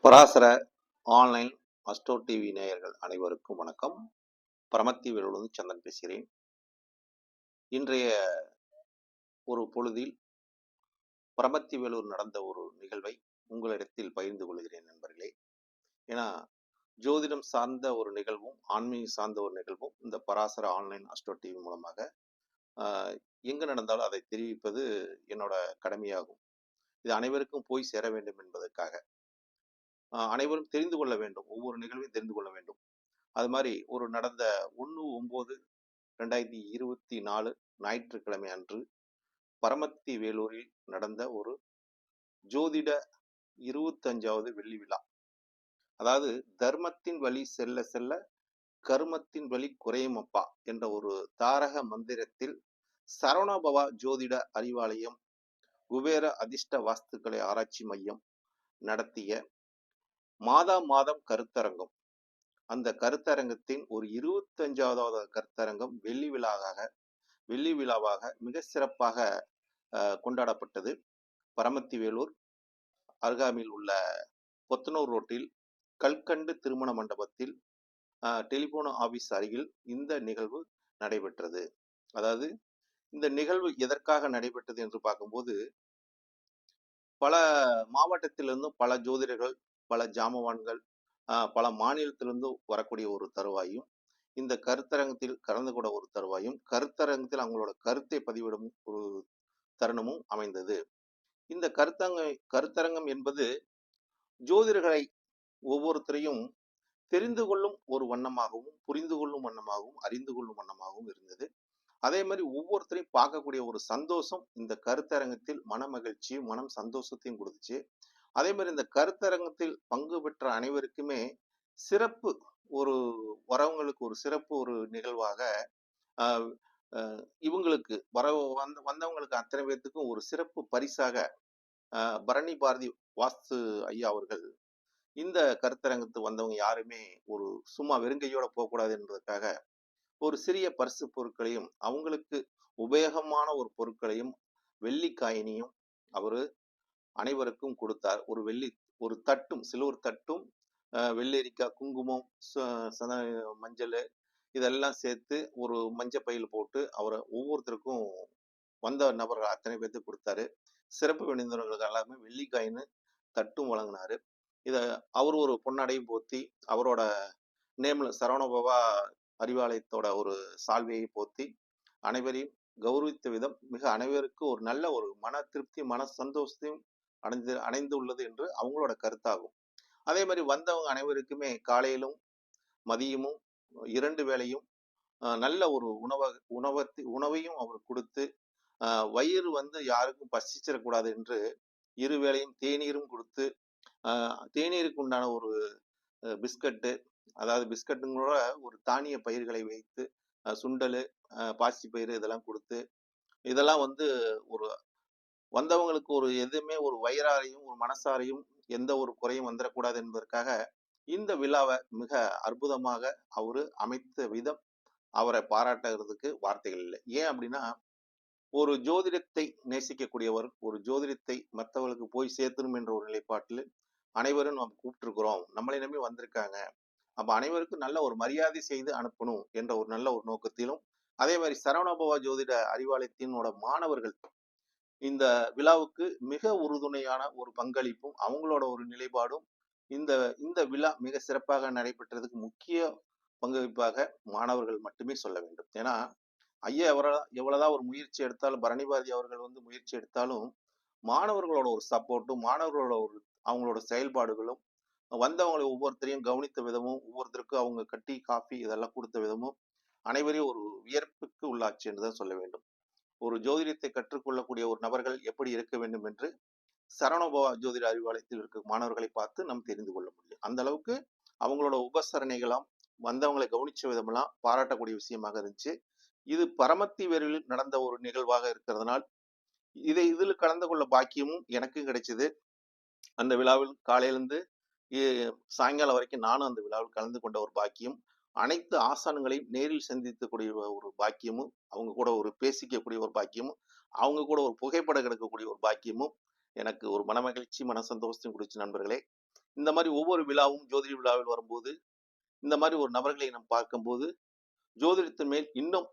Parasara online astro TV நேயர்கள் அனைவருக்கும் வணக்கம். பரமத்திவேலிருந்து சந்திரன் பேசுகிறேன். இன்றைய ஒரு பொழுதில் பரமத்திவேலூர் நடந்த ஒரு நிகழ்வை உங்களிடத்தில் பகிர்ந்து கொள்கிறேன் நண்பர்களே. ஏன்னா ஜோதிடம் சார்ந்த ஒரு நிகழ்வும் ஆன்மீகம் சார்ந்த ஒரு நிகழ்வும் இந்த பராசர ஆன்லைன் அஸ்ட்ரோ டிவி மூலமாக எங்கு நடந்தாலும் அதை தெரிவிப்பது என்னோட கடமையாகும். இது அனைவருக்கும் போய் சேர வேண்டும் என்பதற்காக அனைவரும் தெரிந்து கொள்ள வேண்டும், ஒவ்வொரு நிகழ்வையும் தெரிந்து கொள்ள வேண்டும். அது மாதிரி ஒரு நடந்த 1/9/2024 ஞாயிற்றுக்கிழமை அன்று பரமத்தி வேலூரில் நடந்த ஒரு ஜோதிட 25வது வெள்ளி விழா. அதாவது தர்மத்தின் வழி செல்ல செல்ல கருமத்தின் வழி குறையுமப்பா என்ற ஒரு தாரக மந்திரத்தில் சரவணபவா ஜோதிட அறிவாலயம் குபேர அதிர்ஷ்ட வாஸ்துக்கலை ஆராய்ச்சி மையம் நடத்திய மாதம் கருத்தரங்கம். அந்த கருத்தரங்கத்தின் ஒரு 25வது கருத்தரங்கம் வெள்ளி விழாவாக மிக சிறப்பாக கொண்டாடப்பட்டது. பரமத்தி வேலூர் அருகாமையில் உள்ள பொத்தனூர் ரோட்டில் கல்கண்டு திருமண மண்டபத்தில் டெலிபோன் ஆபீஸ் அருகில் இந்த நிகழ்வு நடைபெற்றது. அதாவது இந்த நிகழ்வு எதற்காக நடைபெற்றது என்று பார்க்கும்போது, பல மாவட்டத்திலிருந்தும் பல ஜோதிடர்கள், பல ஜாமவான்கள், பல மாநிலத்திலிருந்து வரக்கூடிய ஒரு தருவாயும், இந்த கருத்தரங்கத்தில் கலந்து கொண்ட ஒரு தருவாயும், கருத்தரங்கத்தில் அவங்களோட கருத்தை பதிவிடும் ஒரு தருணமும் அமைந்தது. இந்த கருத்தரங்கம் என்பது ஜோதிடர்களை ஒவ்வொருத்தரையும் தெரிந்து கொள்ளும் ஒரு வண்ணமாகவும், புரிந்து கொள்ளும் வண்ணமாகவும், அறிந்து கொள்ளும் வண்ணமாகவும் இருந்தது. அதே மாதிரி ஒவ்வொருத்தரையும் பார்க்கக்கூடிய ஒரு சந்தோஷம் இந்த கருத்தரங்கத்தில் மன மகிழ்ச்சியும் மனம் சந்தோஷத்தையும் கொடுத்துச்சு. அதே மாதிரி இந்த கருத்தரங்கத்தில் பங்கு பெற்ற அனைவருக்குமே சிறப்பு ஒரு வரவங்களுக்கு ஒரு சிறப்பு ஒரு நிகழ்வாக இவங்களுக்கு வந்தவங்களுக்கு அத்தனை பேர்த்துக்கும் ஒரு சிறப்பு பரிசாக பரணி பாரதி வாஸ்து ஐயா அவர்கள் இந்த கருத்தரங்கத்துக்கு வந்தவங்க யாருமே ஒரு சும்மா வெறுங்கையோட போகக்கூடாது என்பதற்காக ஒரு சிறிய பரிசு பொருட்களையும் அவங்களுக்கு உபயோகமான ஒரு பொருட்களையும் வெள்ளிக்காயினியும் அவரு அனைவருக்கும் கொடுத்தார். ஒரு தட்டும் சில்வர் தட்டும் வெள்ளரிக்காய், குங்குமம், மஞ்சள் இதெல்லாம் சேர்த்து ஒரு மஞ்சள் பையில் போட்டு அவரை ஒவ்வொருத்தருக்கும் வந்த நபர்கள் அத்தனை பேர்த்துக்கு கொடுத்தாரு. சிறப்பு விருந்தினர்களுக்கு எல்லாமே வெள்ளிக்காயின்னு தட்டும் வழங்கினாரு. இதை அவர் ஒரு பொன்னாடையும் போத்தி அவரோட நேம்ல சரவணபவா அறிவாலயத்தோட ஒரு சால்வையை போத்தி அனைவரையும் கௌரவித்த விதம் மிக அனைவருக்கும் ஒரு நல்ல ஒரு மன திருப்தி, மன சந்தோஷத்தையும் அடைந்து உள்ளது என்று அவங்களோட கருத்தாகும். அதே மாதிரி வந்தவங்க அனைவருக்குமே காலையிலும் மதியமும் 2 வேளையும் நல்ல ஒரு உணவையும் அவர் கொடுத்து, வயிறு யாருக்கும் பசிச்சிடக்கூடாது என்று 2 வேளையும் தேநீரும் கொடுத்து, தேநீருக்கு உண்டான ஒரு பிஸ்கட்டு, அதாவது பிஸ்கட்டுங்களோட ஒரு தானிய பயிர்களை வைத்து சுண்டல், பாசி பயிர் இதெல்லாம் கொடுத்து, இதெல்லாம் ஒரு வந்தவங்களுக்கு ஒரு எதுவுமே ஒரு வயிறாரையும் ஒரு மனசாரையும் எந்த ஒரு குறையும் வந்துடக்கூடாது என்பதற்காக இந்த விழாவை மிக அற்புதமாக அவரு அமைத்த விதம் அவரை பாராட்டுறதுக்கு வார்த்தைகள் இல்லை. ஏன் அப்படின்னா, ஒரு ஜோதிடத்தை நேசிக்கக்கூடியவர், ஒரு ஜோதிடத்தை மற்றவர்களுக்கு போய் சேர்த்தணும் என்ற ஒரு நிலைப்பாட்டில் அனைவரும் நம்ம கூப்பிட்டுருக்கிறோம், நம்மளை நம்பி வந்திருக்காங்க, அப்ப அனைவருக்கும் நல்ல ஒரு மரியாதை செய்து அனுப்பணும் என்ற ஒரு நல்ல ஒரு நோக்கத்திலும், அதே மாதிரி சரவணபவா ஜோதிட அறிவாலயத்தினோட மாணவர்கள் இந்த விழாவுக்கு மிக உறுதுணையான ஒரு பங்களிப்பும் அவங்களோட ஒரு நிலைப்பாடும் இந்த விழா மிக சிறப்பாக நடைபெற்றதுக்கு முக்கிய பங்களிப்பாக மாணவர்கள் மட்டுமே சொல்ல வேண்டும். ஏன்னா ஐயா எவ்வளவுதான் ஒரு முயற்சி எடுத்தாலும், பரணிபாரதி அவர்கள் முயற்சி எடுத்தாலும், மாணவர்களோட ஒரு சப்போர்ட்டும், மாணவர்களோட ஒரு அவங்களோட செயல்பாடுகளும், வந்தவங்களை ஒவ்வொருத்தரையும் கவனித்த விதமும், ஒவ்வொருத்தருக்கும் அவங்க கட்டி காஃபி இதெல்லாம் கொடுத்த விதமும் அனைவரையும் ஒரு வியர்ப்புக்கு உள்ளாச்சு என்றுதான் சொல்ல வேண்டும். ஒரு ஜோதிடத்தை கற்றுக்கொள்ளக்கூடிய ஒரு நபர்கள் எப்படி இருக்க வேண்டும் என்று சரவணபவா ஜோதிட அறிவாலயத்தில் இருக்க மாணவர்களை பார்த்து நாம் தெரிந்து கொள்ள முடியும். அந்த அளவுக்கு அவங்களோட உபசரணைகளாம், வந்தவங்களை கவனிச்ச விதமெல்லாம் பாராட்டக்கூடிய விஷயமாக இருந்துச்சு. இது பரமத்தி வேலூரில் நடந்த ஒரு நிகழ்வாக இருக்கிறதுனால் இதில் கலந்து கொள்ள பாக்கியமும் எனக்கும் கிடைச்சது. அந்த விழாவில் காலையிலிருந்து சாயங்காலம் வரைக்கும் நானும் அந்த விழாவில் கலந்து கொண்ட ஒரு பாக்கியம், அனைத்து ஆசான்களையும் நேரில் சந்திக்கக்கூடிய ஒரு பாக்கியமும், அவங்க கூட ஒரு பேசிக்கக்கூடிய ஒரு பாக்கியமும், அவங்க கூட ஒரு புகைப்படம் எடுக்கக்கூடிய ஒரு பாக்கியமும் எனக்கு ஒரு மன மகிழ்ச்சி, மன சந்தோஷத்தையும் கொடுத்த நண்பர்களே. இந்த மாதிரி ஒவ்வொரு விழாவும் ஜோதிட விழாவில் வரும்போது இந்த மாதிரி ஒரு நபர்களை நாம் பார்க்கும்போது ஜோதிடத்தின் மேல் இன்னும்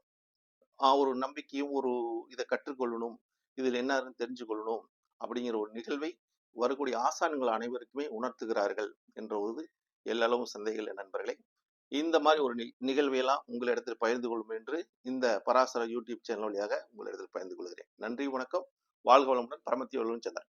ஒரு நம்பிக்கையும் ஒரு இதை கற்றுக்கொள்ளணும், இதில் என்ன தெரிஞ்சு கொள்ளணும் அப்படிங்கிற ஒரு நிகழ்வை வரக்கூடிய ஆசான்கள் அனைவருக்குமே உணர்த்துகிறார்கள் என்ற ஒரு எல்லளவும் சந்தேகம் இல்லை நண்பர்களே. இந்த மாதிரி ஒரு நிகழ்வையெல்லாம் உங்களிடத்தில் பகிர்ந்து கொள்ளும் என்று இந்த பராசர யூடியூப் சேனல் வழியாக உங்களிடத்தில் பகிர்ந்து கொள்கிறேன். நன்றி, வணக்கம். வாழ்க வளமுடன். பரமத்தி வள்ளுவன் சந்திரன்.